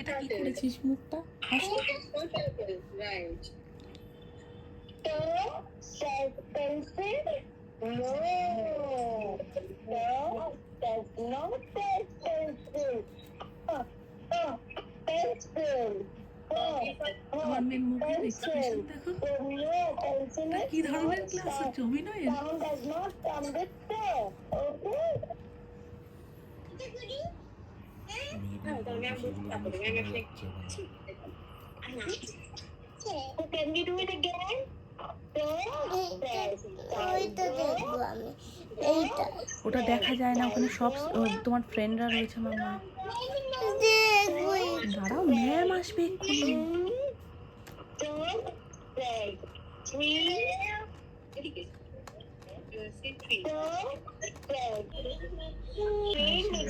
এটা কি করেছিস মুখটা? হাসি। আমার মেয়ের মুখের এক্সপ্রেশন দেখো, এটা কি ধরনের ক্লাস হচ্ছে অভিনয়ের? Can we do it again? ওটা দেখা যায় না, ওখানে সব তোমার ফ্রেন্ডরা রয়েছে। মামা দাঁড়াও, ম্যাম আসবে এক্ষুনি।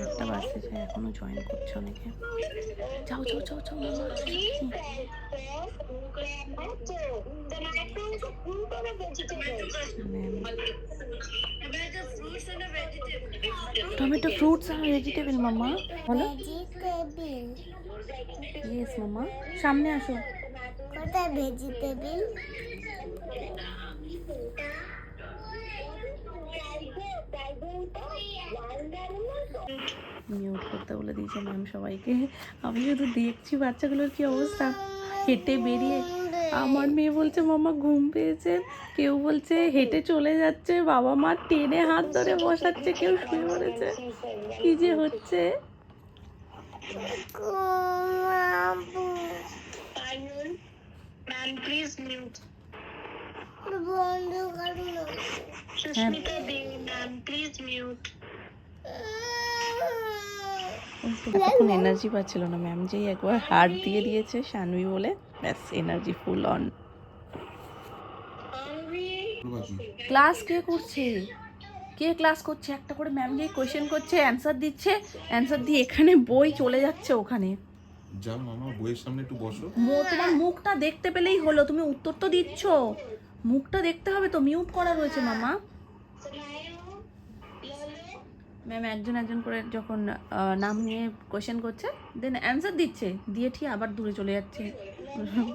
একটা বাজতেছে, এখনো জয়েন করছে অনেকে। যাও যাও যাও যাও মামা। টমেটো ফ্রুটস আর ভেজিটেবল মামা বলো। ইয়েস মামা, সামনে আসো। কোথায় ভেজিটেবল? মিউট করতে বলে দিয়েছে ম্যাম সবাইকে। আমি শুধু দেখছি বাচ্চাগুলোর কি অবস্থা, হেঁটে বেরিয়ে। আমার মেয়ে বলছে মামা ঘুম পেয়েছে, কেউ বলছে হেঁটে চলে যাচ্ছে, বাবা মা টেনে হাত ধরে বসাচ্ছে, কেউ শুয়ে পড়েছে। কি যে হচ্ছে। তখন এনার্জি পাচ্ছিল না ম্যাম, যেই একবার হার্ট দিয়ে দিয়েছে শানভি বলে, ব্যাস এনার্জি ফুল অন। ক্লাস কে করছে? কে ক্লাস করছে? একটা করে ম্যাম যে কোয়েশ্চেন করছে, অ্যানসার দিচ্ছে, অ্যানসার দিয়ে এখানে বই চলে যাচ্ছে ওখানে। যা মামা বইয়ের সামনে একটু বসো। তোমার মুখটা দেখতে পেলেই হলো, তুমি উত্তর তো দিচ্ছ, মুখটা দেখতে হবে তো। মিউট করা রয়েছে মামা। ম্যাম একজন একজন করে যখন নাম নিয়ে কোয়েশ্চেন করছে, দেন অ্যান্সার দিচ্ছে, দিয়ে ঠিক আবার দূরে চলে যাচ্ছে।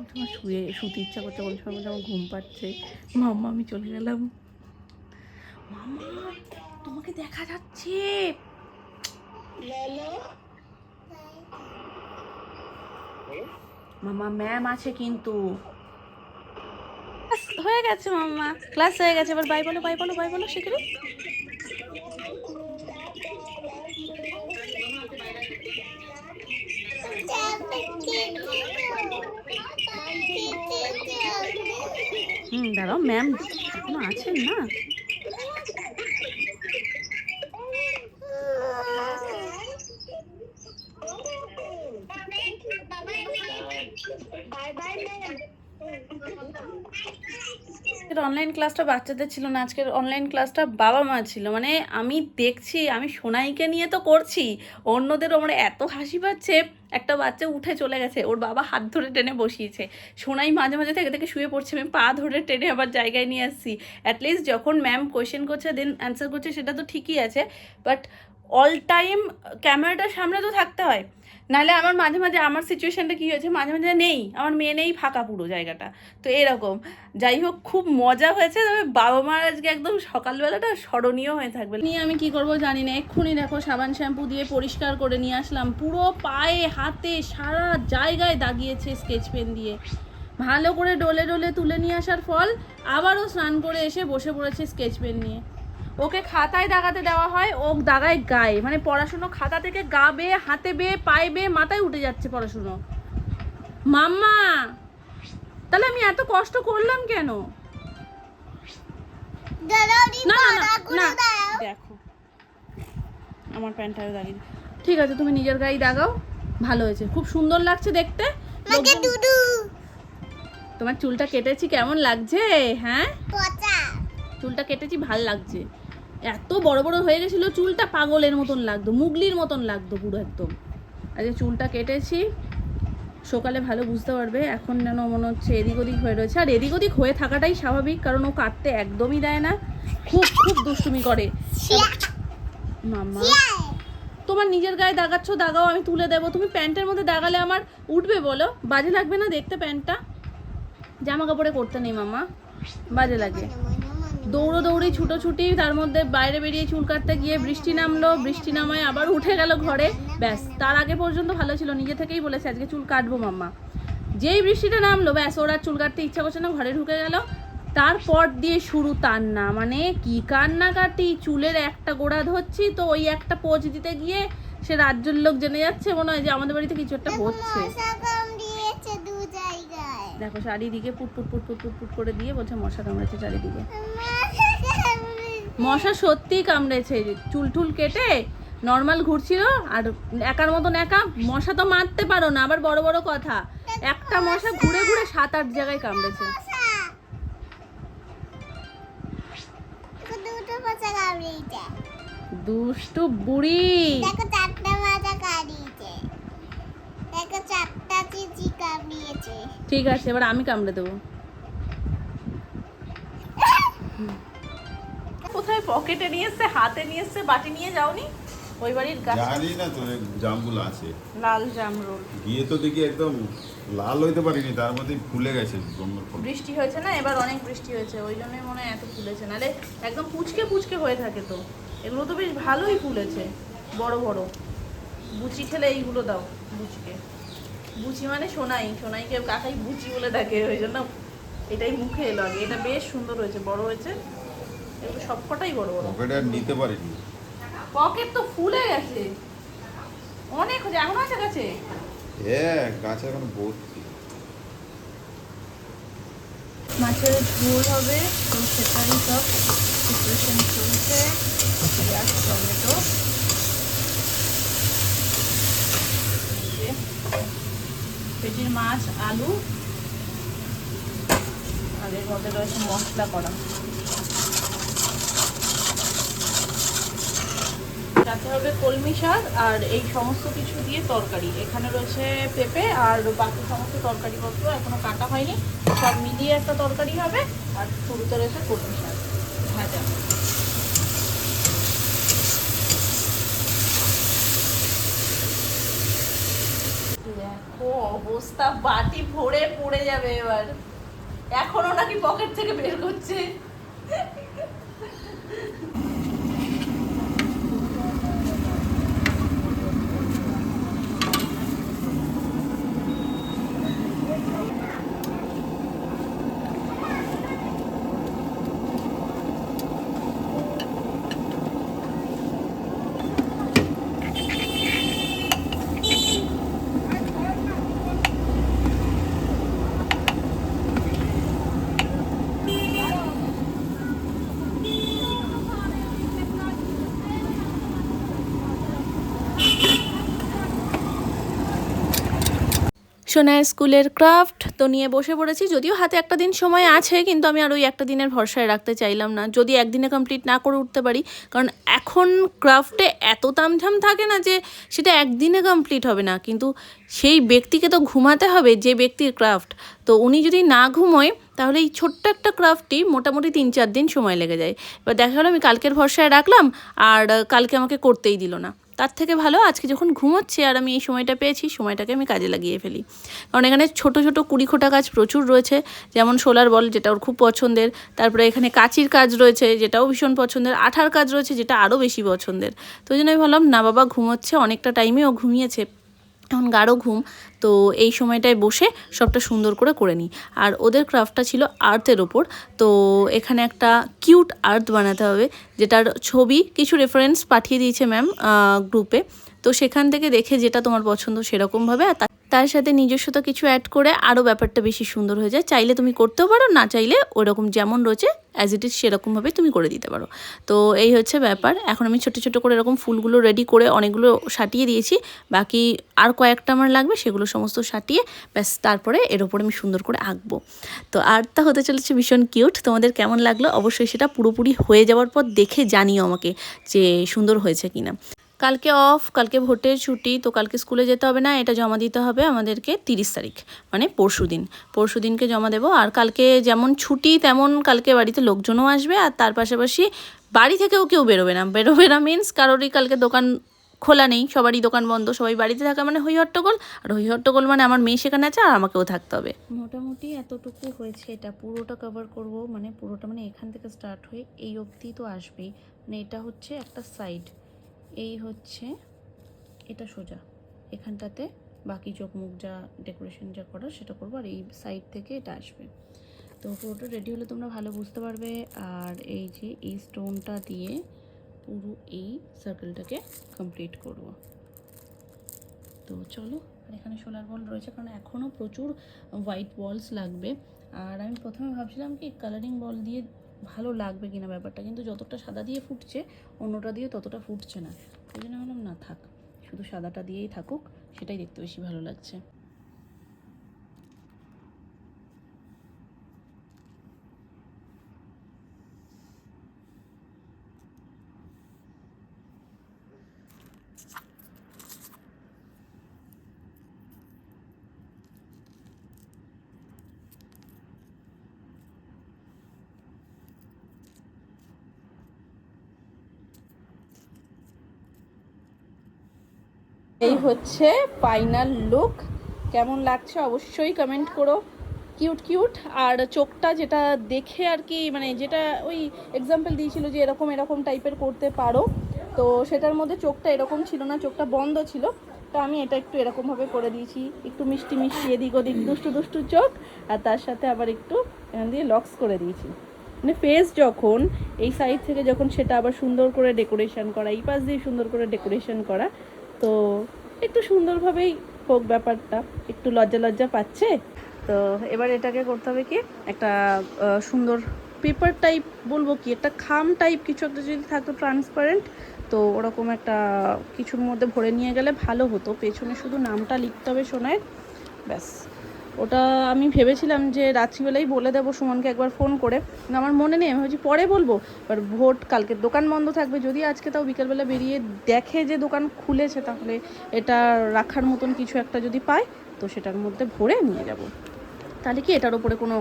তোমার শুতে ইচ্ছা করছে, বলছে আমার ঘুম পাচ্ছে। মাম্মা আমি চলে গেলাম। মামা তোমাকে দেখা যাচ্ছে। মামা ম্যাম আছে কিন্তু। হয়ে গেছে মাম্মা, ক্লাস হয়ে গেছে, এবার বাই বলো, বাই বলো, বাই বলো শিগগিরই। দাঁড়াও, ম্যাম এখনো আছেন না। অনলাইন ক্লাসটা বাচ্চাদের ছিল না, আজকের অনলাইন ক্লাসটা বাবা মা ছিল। মানে আমি দেখছি, আমি সোনাইকে নিয়ে তো করছি, অন্যদেরও আমার এত হাসি পাচ্ছে। একটা বাচ্চা উঠে চলে গেছে, ওর বাবা হাত ধরে টেনে বসিয়েছে। সোনাই মাঝে মাঝে থেকে থেকে শুয়ে পড়ছে, আমি পা ধরে টেনে আবার জায়গায় নিয়ে আসছি। অ্যাটলিস্ট যখন ম্যাম কোয়েশ্চেন করছে দেন অ্যান্সার করছে, সেটা তো ঠিকই আছে, বাট অল টাইম ক্যামেরাটার সামনে তো থাকতে হয়। নাহলে আমার মাঝে মাঝে আমার সিচুয়েশানটা কী হয়েছে, মাঝে মাঝে নেই, আমার মেয়ে নেই, ফাঁকা পুরো জায়গাটা। তো এরকম যাই হোক, খুব মজা হয়েছে। তবে বাবা মার আজকে একদম সকালবেলাটা স্মরণীয় হয়ে থাকবে। নিয়ে আমি কি করব জানি না, এক্ষুনি দেখো সাবান শ্যাম্পু দিয়ে পরিষ্কার করে নিয়ে আসলাম। পুরো পায়ে হাতে সারা জায়গায় দাগিয়েছে স্কেচ পেন দিয়ে। ভালো করে ডলে ডলে তুলে নিয়ে আসার ফল আবারও স্নান করে এসে বসে পড়েছে স্কেচ পেন নিয়ে। ওকে খাতায় দাগাতে দেওয়া হয়, ও দাগায় গায়ে, মানে পড়াশুনো খাতা থেকে গা বেয়ে, হাতে বেয়ে, পায়ে বেয়ে, মাথায় উঠে যাচ্ছে পড়াশুনো। মাম্মা তাহলে আমি এত কষ্ট করলাম কেন? না না দেখো আমার প্যান্টটাও দাগিয়ে। ঠিক আছে তুমি নিজের গায়ে দাগাও, ভালো হয়েছে, খুব সুন্দর লাগছে দেখতে। তোমার চুলটা কেটেছি, কেমন লাগছে? হ্যাঁ চুলটা কেটেছি, ভাল লাগছে। এত বড় বড় হয়ে গেছিল চুলটা, পাগলের মতন লাগতো, মুগলির মতন লাগতো পুরো একদম। আজকে চুলটা কেটেছি, সকালে ভালো বুঝতে পারবে। এখন যেন মনে হচ্ছে এদিক ওদিক হয়ে রয়েছে, আর এদিক ওদিক হয়ে থাকাটাই স্বাভাবিক, কারণ ও কাটতে একদমই দেয় না, খুব খুব দুষ্টুমি করে। মাম্মা তোমার নিজের গায়ে দাগাচ্ছ, দাগাও, আমি তুলে দেবো। তুমি প্যান্টের মধ্যে দাগালে আমার উঠবে বলো? বাজে লাগবে না দেখতে প্যান্টটা? জামা কাপড়ে করতে নেই মামা, বাজে লাগে। দৌড়ি ছুটোছুটি, তার মধ্যে বাইরে বেরিয়ে চুল কাটতে গিয়ে বৃষ্টি নামলো, বৃষ্টি নামায় আবার উঠে গেল ঘরে। ব্যাস, তার আগে পর্যন্ত ভালো ছিল, নিজে থেকেই বলেছে আজকে চুল কাটবো মাম্মা। যেই বৃষ্টিটা নামলো ব্যাস, ওর আর চুল কাটতে ইচ্ছা করছে না, ঘরে ঢুকে গেল। তারপর দিয়ে শুরু কান্না, মানে কি কান্নাকাটি, চুলের একটা গোড়া ধরছি তো ওই একটা পোজ দিতে গিয়ে সে রাজ্যের লোক জেনে যাচ্ছে, মনে হয় যে আমাদের বাড়িতে কিছু একটা হচ্ছে। দেখো চারিদিকে put put put put put put করে দিয়ে বলছে মশা কামড়েছে চারিদিকে। মশা সত্যিই কামড়েছে, চুল টুল কেটে নর্মাল ঘুরছিল আর একার মতন একা। মশা তো মারতে পারো না, আবার বড় বড় কথা, একটা মশা ঘুরে ঘুরে 7-8 জায়গায় কামড়েছে। দুষ্টু বুড়ি, দেখো 4টা মাথা কাটিয়েছে, দেখো 4টা চিচি কামড়িয়েছে। ঠিক আছে, এবার আমি কামড়ে দেবো। কোথায় পকেটে নিয়ে এসছে, হাতে নিয়ে এসছে, বাটি নিয়ে যাওনি? ওই বাড়ির গাছ জানি না তো জামগুলো আছে, লাল জাম রোল। গিয়ে তো দেখি একদম লাল হইতে পারিনি, তার মধ্যে ফুলে গেছে জন্মের পর। বৃষ্টি হয়েছে না, এবার অনেক বৃষ্টি হয়েছে, ওই জন্যই মনে হয় এত ফুলেছে, নাহলে একদম পুচকে পুচকে হয়ে থাকে তো। এগুলো তো বেশ ভালোই ফুলেছে, বড় বড়। বুচি খেলে এইগুলো দাও বুচিকে। বুচি মানে সোনাইকে কাকাই বুচি বলে ডাকে, ওই জন্য এটাই মুখে এলো আগে। এটা বেশ সুন্দর হয়েছে, বড় হয়েছে, এগুলো সবকটাই বড় বড়। পকেটে আর নিতে পারিনি, পকেট তো ফুলে গেছে, অনেক হয়েছে, এখন আছে গাছে। গাছে এখন ভর্তি। মাছের ঝোল হবে তো সেটারই সব প্রিপারেশন চলছে। পেঁয়াজ, টমেটো, পেটির মাছ, আলু, আর এর মধ্যে রয়েছে মশলা করা। সাথে হবে কলমি শাক আর এই সমস্ত কিছু দিয়ে তরকারি। এখানে রয়েছে পেঁপে আর বাকি সমস্ত তরকারিপত্র এখনো কাটা হয়নি, সব মিলিয়ে একটা তরকারি হবে। আর শুরুতে রয়েছে কলমি শাক ভাজা। দেখো অবস্থা, বাটি ভরে পড়ে যাবে এবার। এখনো নাকি পকেট থেকে বের করছে। সোনার স্কুলের ক্রাফট তো নিয়ে বসে পড়েছি, যদিও হাতে একটা দিন সময় আছে, কিন্তু আমি আর ওই একটা দিনের ভরসায় রাখতে চাইলাম না। যদি একদিনে কমপ্লিট না করে উঠতে পারি, কারণ এখন ক্রাফটে এত তামঝাম থাকে না যে সেটা একদিনে কমপ্লিট হবে না, কিন্তু সেই ব্যক্তিকে তো ঘুমাতে হবে যে ব্যক্তির ক্রাফট। তো উনি যদি না ঘুমোয় তাহলে এই ছোট্ট একটা ক্রাফটই মোটামুটি 3-4 দিন সময় লেগে যায়। এবার দেখা গেলো আমি কালকের ভরসায় রাখলাম আর কালকে আমাকে করতেই দিল না। তার থেকে ভালো আজকে যখন ঘুমোচ্ছে আর আমি এই সময়টা পেয়েছি, সময়টাকে আমি কাজে লাগিয়ে ফেলি। কারণ এখানে ছোট ছোট কুড়িখোটা কাজ প্রচুর রয়েছে, যেমন সোলার বল, যেটা ওর খুব পছন্দের। তারপরে এখানে কাঁচির কাজ রয়েছে, যেটাও ভীষণ পছন্দের। আঠার কাজ রয়েছে, যেটা আরও বেশি পছন্দের। তো ওই জন্য আমি ভাবলাম না, বাবা ঘুমোচ্ছে, অনেকটা টাইমে ও ঘুমিয়েছে, এখন গাঢ় ঘুম, তো এই সময়টায় বসে সবটা সুন্দর করে নিই। আর ওদের ক্রাফটটা ছিল আর্থের ওপর, তো এখানে একটা কিউট আর্থ বানাতে হবে, যেটার ছবি কিছু রেফারেন্স পাঠিয়ে দিয়েছে ম্যাম গ্রুপে। তো সেখান থেকে দেখে যেটা তোমার পছন্দ সেরকমভাবে, আর তার সাথে নিজস্বতা কিছু অ্যাড করে আরও ব্যাপারটা বেশি সুন্দর হয়ে যায়। চাইলে তুমি করতেও পারো, না চাইলে ওরকম যেমন রয়েছে অ্যাজ ইট ইজ সেরকমভাবেই তুমি করে দিতে পারো। তো এই হচ্ছে ব্যাপার। এখন আমি ছোটো ছোটো করে এরকম ফুলগুলো রেডি করে অনেকগুলো সাটিয়ে দিয়েছি, বাকি আর কয়েকটা আমার লাগবে, সেগুলো সমস্ত সাটিয়ে ব্যাস তারপরে এর ওপরে আমি সুন্দর করে আঁকবো। তো আর্টটা হতে চলেছে ভীষণ কিউট। তোমাদের কেমন লাগলো অবশ্যই সেটা পুরোপুরি হয়ে যাওয়ার পর দেখে জানিও আমাকে যে সুন্দর হয়েছে কিনা। কালকে অফ, কালকে ভোটের ছুটি, তো কালকে স্কুলে যেতে হবে না। এটা জমা দিতে হবে আমাদেরকে 30 তারিখ, মানে পরশু দিনকে জমা দেবো। আর কালকে যেমন ছুটি তেমন কালকে বাড়িতে লোকজনও আসবে, আর তার পাশাপাশি বাড়ি থেকেও কেউ বেরোবে না মিনস কারোরই কালকে দোকান খোলা নেই, সবারই দোকান বন্ধ, সবাই বাড়িতে থাকা মানে হই হট্টগোল, আর হই হট্টগোল মানে আমার মেয়ে সেখানে আছে আর আমাকেও থাকতে হবে। মোটামুটি এতটুকু হয়েছে, এটা পুরোটা কভার করব, মানে পুরোটা মানে এখান থেকে স্টার্ট হয়ে এই অবধি তো আসবেই, মানে এটা হচ্ছে একটা সাইড, এই হচ্ছে এটা সোজা এখানটাতে বাকি চোখ মুখ যা ডেকোরেশন যা করার সেটা করবো, আর এই সাইড থেকে এটা আসবে। তো পুরোটা রেডি হলে তোমরা ভালো বুঝতে পারবে। আর এই যে এই স্টোনটা দিয়ে পুরো এই সার্কেলটাকে কমপ্লিট করব। তো চলো, আর এখানে সোলার বল রয়েছে, কারণ এখনও প্রচুর হোয়াইট বলস লাগবে। আর আমি প্রথমে ভাবছিলাম কি কালারিং বল দিয়ে ভালো লাগবে কিনা ব্যাপারটা, কিন্তু যতটা সাদা দিয়ে ফুটছে অন্যটা দিয়ে ততটা ফুটছে না, ওই জন্য ভাবলাম না থাক, শুধু সাদাটা দিয়েই থাকুক, সেটাই দেখতে বেশি ভালো লাগছে। এই হচ্ছে ফাইনাল লুক, কেমন লাগছে অবশ্যই কমেন্ট করো। কিউট কিউট, আর চোখটা যেটা দেখে আর কি, মানে যেটা ওই এক্সাম্পল দিয়েছিল যে এরকম এরকম টাইপের করতে পারো, তো সেটার মধ্যে চোখটা এরকম ছিল না, চোখটা বন্ধ ছিল, তো আমি এটা একটু এরকমভাবে করে দিয়েছি, একটু মিষ্টি মিষ্টি এদিক ওদিক দুষ্টু দুষ্টু চোখ, আর তার সাথে আবার একটু এখান দিয়ে লক্স করে দিয়েছি, মানে ফেস যখন এই সাইড থেকে যখন সেটা আবার সুন্দর করে ডেকোরেশন করা, এই পাশ দিয়ে সুন্দর করে ডেকোরেশন করা, তো একটু সুন্দরভাবেই হোক ব্যাপারটা, একটু লজ্জা লজ্জা পাচ্ছে। তো এবার এটাকে করতে হবে কি একটা সুন্দর পেপার টাইপ বলবো কি, একটা খাম টাইপ কিছু একটা যদি থাকতো ট্রান্সপারেন্ট, তো ওরকম একটা কিছুর মধ্যে ভরে নিয়ে গেলে ভালো হতো, পেছনে শুধু নামটা লিখতে হবে সোনায়, ব্যাস। ওটা আমি ভেবেছিলাম যে রাত্রিবেলাই বলে দেবো সুমনকে একবার ফোন করে, কিন্তু আমার মনে নেই, আমি ভাবছি পরে বলবো, এবার ভোট কালকে দোকান বন্ধ থাকবে, যদি আজকে তাও বিকেলবেলা বেরিয়ে দেখে যে দোকান খুলেছে, তাহলে এটা রাখার মতন কিছু একটা যদি পায় তো সেটার মধ্যে ভরে নিয়ে যাব, তাহলে কি এটার ওপরে কোনো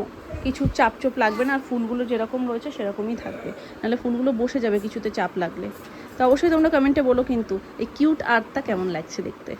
কিছু চাপ চোপ লাগবে না, আর ফুলগুলো যেরকম রয়েছে সেরকমই থাকবে, নাহলে ফুলগুলো বসে যাবে কিছুতে চাপ লাগলে। তো অবশ্যই তোমরা কমেন্টে বলো কিন্তু এই কিউট আর্টটা কেমন লাগছে দেখতে।